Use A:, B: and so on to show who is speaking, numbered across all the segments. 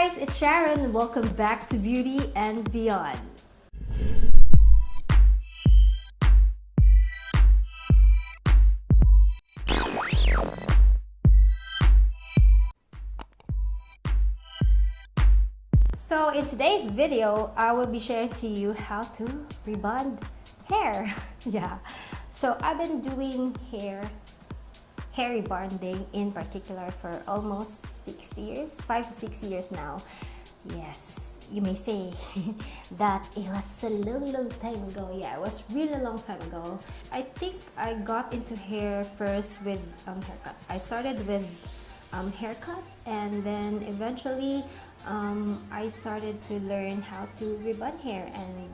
A: guys, it's Sharon. Welcome back to Beauty and Beyond. So in today's video, I will be sharing to you how to rebond hair. Yeah, so I've been doing hair rebonding in particular for almost 6 years, 5 to 6 years now. Yes, you may say that it was a long time ago. Yeah, it was really a long time ago. I think I got into hair first with haircut. I started with haircut, and then eventually I started to learn how to rebond hair and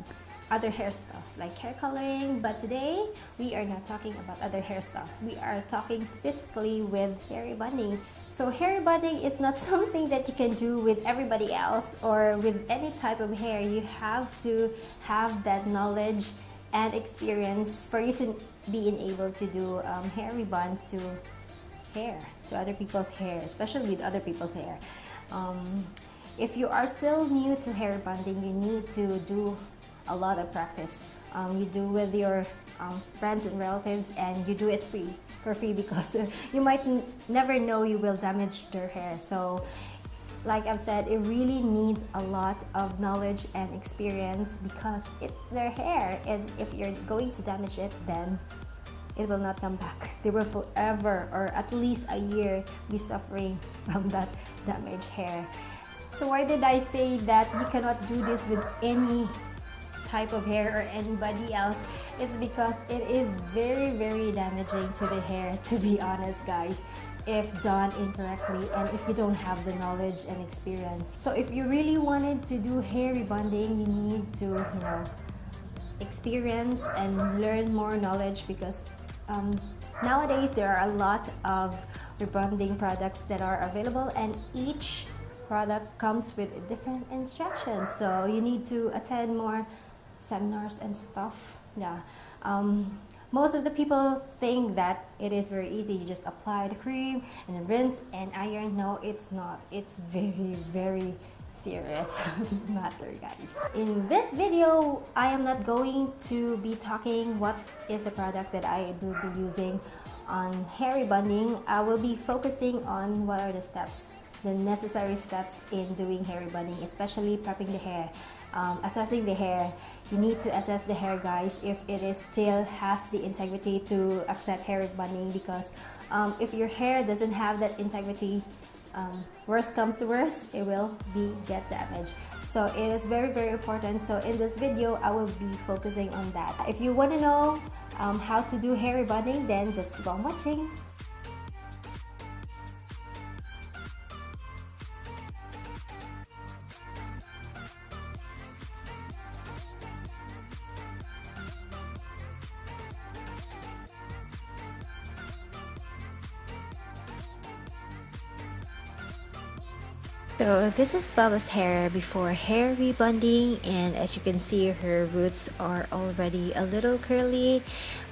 A: other hair stuff like hair coloring. But today we are not talking about other hair stuff. We are talking specifically with hair rebonding. So hair rebonding is not something that you can do with everybody else or with any type of hair. You have to have that knowledge and experience for you to be able to do hair rebond to other people's hair, especially with other people's hair. If you are still new to hair rebonding, you need to do a lot of practice. You do with your friends and relatives, and you do it for free because you might never know you will damage their hair. So like I've said, it really needs a lot of knowledge and experience because it's their hair, and if you're going to damage it, then it will not come back. They will forever, or at least a year, be suffering from that damaged hair. So why did I say that you cannot do this with any type of hair or anybody else? It's because it is very damaging to the hair, to be honest guys, if done incorrectly and if you don't have the knowledge and experience. So if you really wanted to do hair rebonding, you need to experience and learn more knowledge, because nowadays there are a lot of rebonding products that are available, and each product comes with different instructions, so you need to attend more seminars and stuff. Yeah, most of the people think that it is very easy. You just apply the cream and then rinse and iron. No, it's not. It's very serious matter, guys. In this video, I am not going to be talking what is the product that I will be using on hair rebonding. I will be focusing on what are the steps, the necessary steps in doing hair rebonding, especially prepping the hair, assessing the hair. You need to assess the hair, guys, if it is still has the integrity to accept hair rebonding, because if your hair doesn't have that integrity, worst comes to worst, it will get damaged. So it is very important. So in this video, I will be focusing on that. If you want to know how to do hair rebonding, then just keep on watching. So this is Baba's hair before hair rebonding, and as you can see, her roots are already a little curly.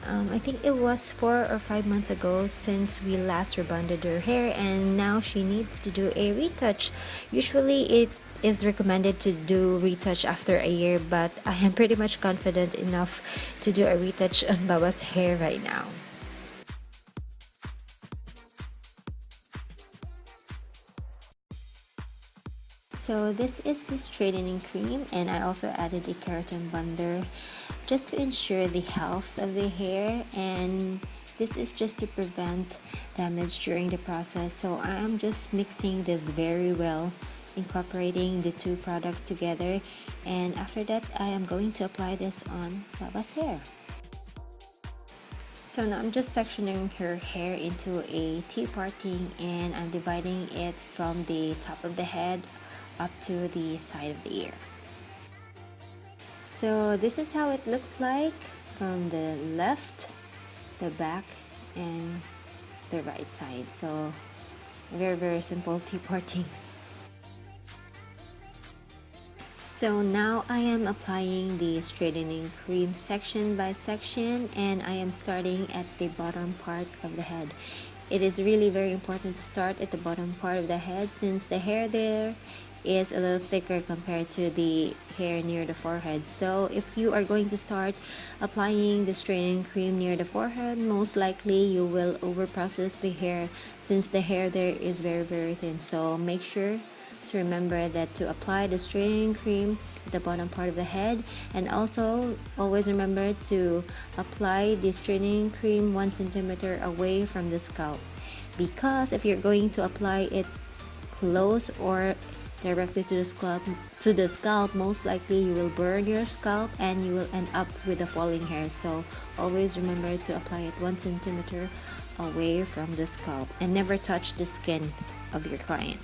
A: I think it was 4 or 5 months ago since we last rebonded her hair, and now she needs to do a retouch. Usually it is recommended to do retouch after a year, but I am pretty much confident enough to do a retouch on Baba's hair right now. So this is the straightening cream, and I also added a keratin bonder just to ensure the health of the hair, and this is just to prevent damage during the process. So I am just mixing this very well, incorporating the two products together, and after that I am going to apply this on Baba's hair. So now I'm just sectioning her hair into a T-parting, and I'm dividing it from the top of the head up to the side of the ear. So this is how it looks like from the left, the back, and the right side. So very simple T-parting. So now I am applying the straightening cream section by section, and I am starting at the bottom part of the head. It is really very important to start at the bottom part of the head, since the hair there is a little thicker compared to the hair near the forehead. So if you are going to start applying the straightening cream near the forehead, most likely you will over process the hair since the hair there is very thin. So make sure to remember that to apply the straightening cream at the bottom part of the head, and also always remember to apply the straightening cream 1 centimeter away from the scalp, because if you're going to apply it close or directly to the scalp, most likely you will burn your scalp and you will end up with a falling hair. So always remember to apply it 1 centimeter away from the scalp and never touch the skin of your client.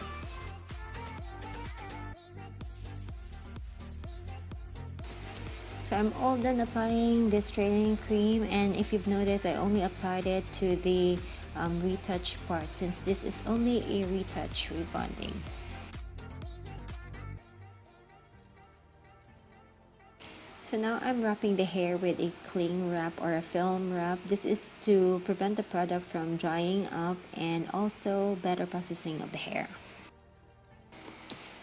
A: So I'm all done applying this straightening cream, and if you've noticed, I only applied it to the retouch part since this is only a retouch rebonding. So now I'm wrapping the hair with a cling wrap or a film wrap. This is to prevent the product from drying up and also better processing of the hair.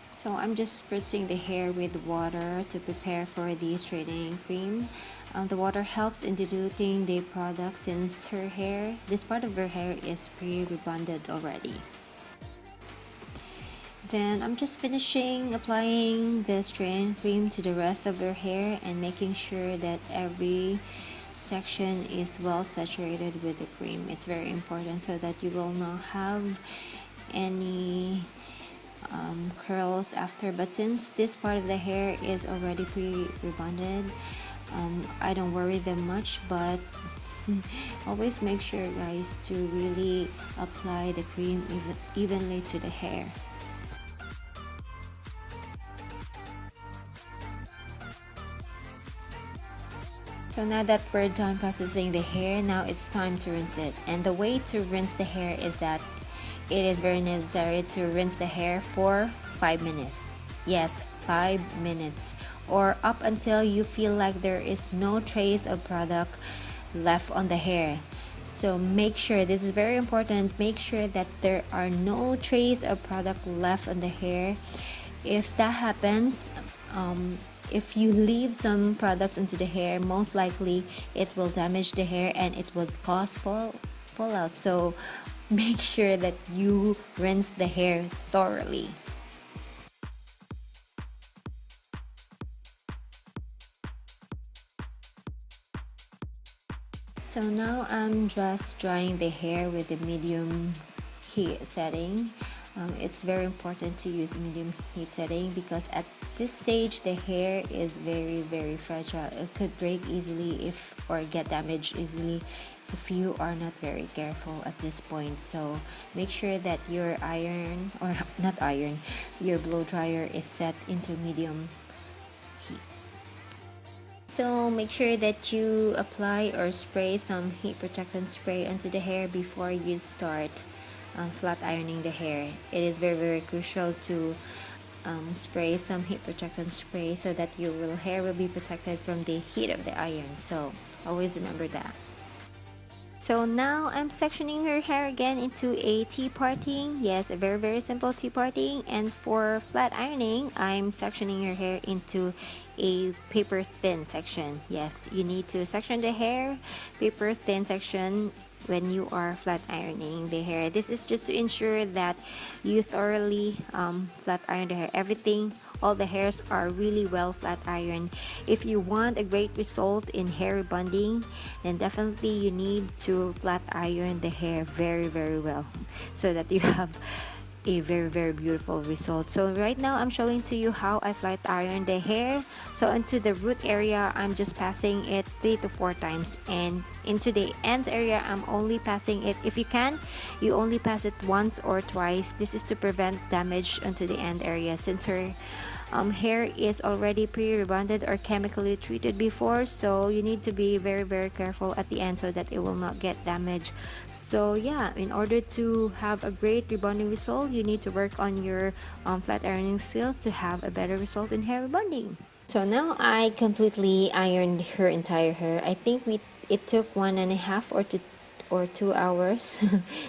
A: So I'm just spritzing the hair with water to prepare for the straightening cream. The water helps in diluting the product since this part of her hair is pre-rebonded already. Then I'm just finishing applying the straightening cream to the rest of her hair and making sure that every section is well saturated with the cream. It's very important so that you will not have any curls after. But since this part of the hair is already pre-rebonded, I don't worry them much, but always make sure, guys, to really apply the cream evenly to the hair. So now that we're done processing the hair, now it's time to rinse it. And the way to rinse the hair is that it is very necessary to rinse the hair for 5 minutes. Yes, 5 minutes, or up until you feel like there is no trace of product left on the hair. So make sure, this is very important, make sure that there are no trace of product left on the hair. If that happens, if you leave some products into the hair, most likely it will damage the hair and it will cause fallout. So make sure that you rinse the hair thoroughly. So now I'm just drying the hair with the medium heat setting. It's very important to use medium heat setting because at this stage the hair is very fragile. It could break easily or get damaged easily if you are not very careful at this point. So make sure that your your blow dryer is set into medium heat. So make sure that you apply or spray some heat protectant spray onto the hair before you start flat ironing the hair. It is very crucial to spray some heat protectant spray so that your hair will be protected from the heat of the iron. So always remember that. So now I'm sectioning her hair again into a T-parting. Yes, a very simple T-parting. And for flat ironing, I'm sectioning her hair into a paper thin section. Yes, you need to section the hair paper thin section when you are flat ironing the hair. This is just to ensure that you thoroughly flat iron the hair. All the hairs are really well flat ironed. If you want a great result in hair rebonding, then definitely you need to flat iron the hair very well so that you have a very beautiful result. So right now I'm showing to you how I flat iron the hair. So into the root area, I'm just passing it 3 to 4 times, and into the ends area, I'm only passing it, if you can, you only pass it once or twice. This is to prevent damage onto the end area since her hair is already pre-rebonded or chemically treated before, so you need to be very careful at the end so that it will not get damaged. So yeah, in order to have a great rebonding result, you need to work on your flat ironing skills to have a better result in hair rebonding. So now I completely ironed her entire hair. I think it took 1.5 or 2 hours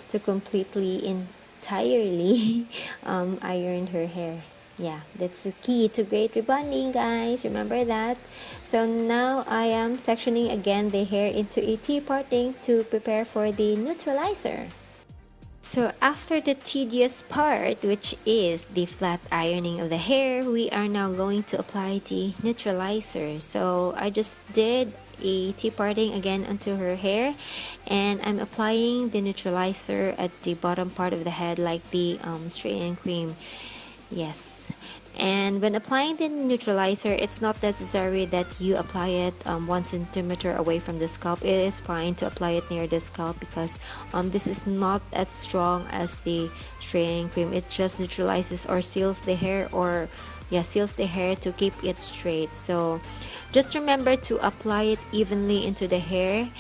A: to completely entirely ironed her hair. Yeah, that's the key to great rebonding, guys. Remember that. So now I am sectioning again the hair into a T-parting to prepare for the neutralizer. So after the tedious part, which is the flat ironing of the hair, we are now going to apply the neutralizer. So I just did a T-parting again onto her hair, and I'm applying the neutralizer at the bottom part of the head like the straightening cream. Yes. And when applying the neutralizer, it's not necessary that you apply it 1 centimeter away from the scalp. It is fine to apply it near the scalp because this is not as strong as the straightening cream. It just neutralizes or seals the hair, or seals the hair to keep it straight. So just remember to apply it evenly into the hair,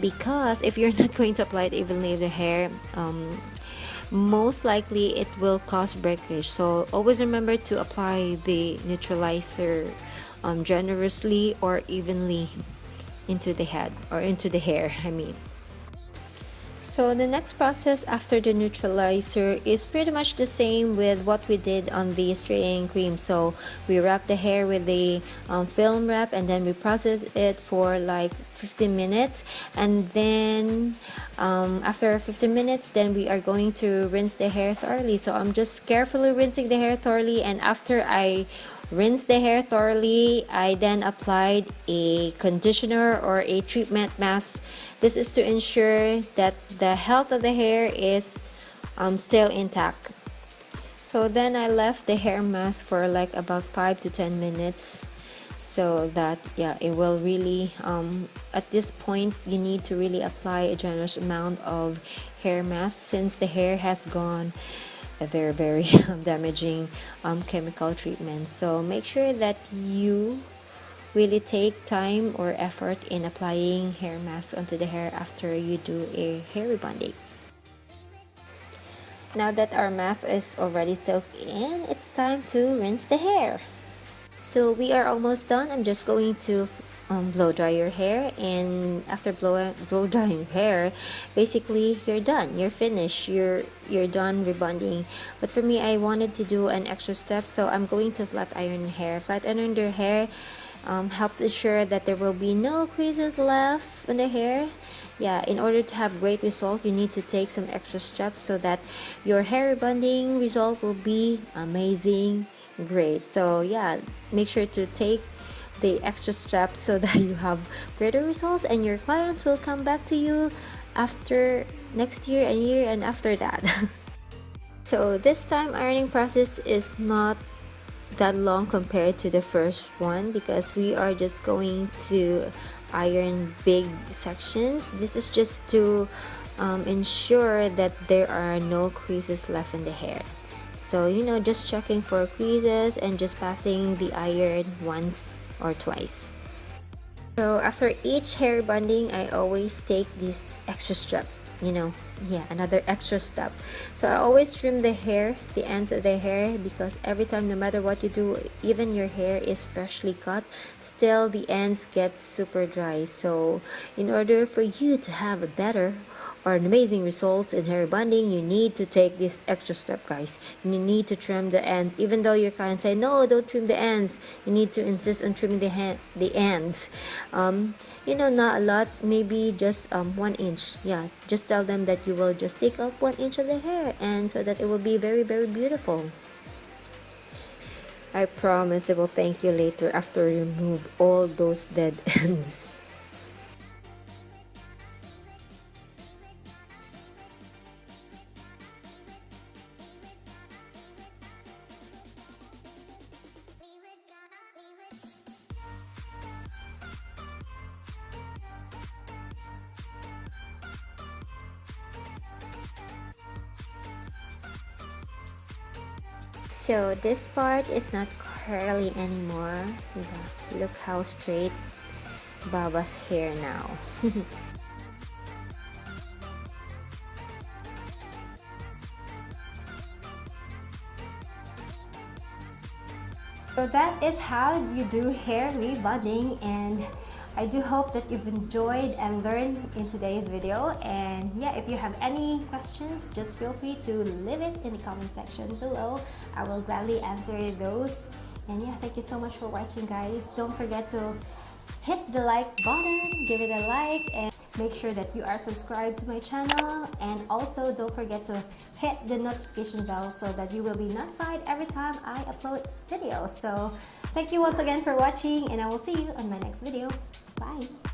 A: because if you're not going to apply it evenly in the hair, most likely it will cause breakage. So always remember to apply the neutralizer generously or evenly into the head, or into the hair, I mean. So the next process after the neutralizer is pretty much the same with what we did on the straightening cream. So we wrap the hair with the film wrap, and then we process it for like 15 minutes, and then after 15 minutes, then we are going to rinse the hair thoroughly. So I'm just carefully rinsing the hair thoroughly, and after I rinse the hair thoroughly, I then applied a conditioner or a treatment mask. This is to ensure that the health of the hair is still intact. So then I left the hair mask for like about 5 to 10 minutes, so that it will really at this point you need to really apply a generous amount of hair mask, since the hair has gone a very damaging chemical treatment. So make sure that you really take time or effort in applying hair mask onto the hair after you do a hair rebonding. Now that our mask is already soaked in, it's time to rinse the hair. So we are almost done. I'm just going to blow dry your hair, and after blow drying hair, basically you're done, you're finished, you're done rebonding. But for me, I wanted to do an extra step, so I'm going to flat iron hair. Flat iron your hair helps ensure that there will be no creases left in the hair. In order to have great result, you need to take some extra steps so that your hair rebonding result will be amazing, great. So make sure to take the extra steps so that you have greater results, and your clients will come back to you after next year and after that. So this time ironing process is not that long compared to the first one, because we are just going to iron big sections. This is just to ensure that there are no creases left in the hair. So just checking for creases and just passing the iron once or twice. So after each hair rebonding, I always take this extra step, another extra step. So I always trim the hair, the ends of the hair, because every time, no matter what you do, even your hair is freshly cut, still the ends get super dry. So in order for you to have a better or an amazing results in hair rebonding, you need to take this extra step, guys. You need to trim the ends. Even though your clients say, no, don't trim the ends, you need to insist on trimming the ends. Not a lot, maybe just 1 inch. Just tell them that you will just take up 1 inch of the hair, and so that it will be very beautiful. I promise they will thank you later after you remove all those dead ends. So this part is not curly anymore. Look how straight Baba's hair now. So that is how you do hair rebonding, and I do hope that you've enjoyed and learned in today's video. And yeah, if you have any questions, just feel free to leave it in the comment section below. I will gladly answer those. And yeah, thank you so much for watching, guys. Don't forget to hit the like button, give it a like, and make sure that you are subscribed to my channel. And also don't forget to hit the notification bell so that you will be notified every time I upload videos. So thank you once again for watching, and I will see you on my next video. Bye.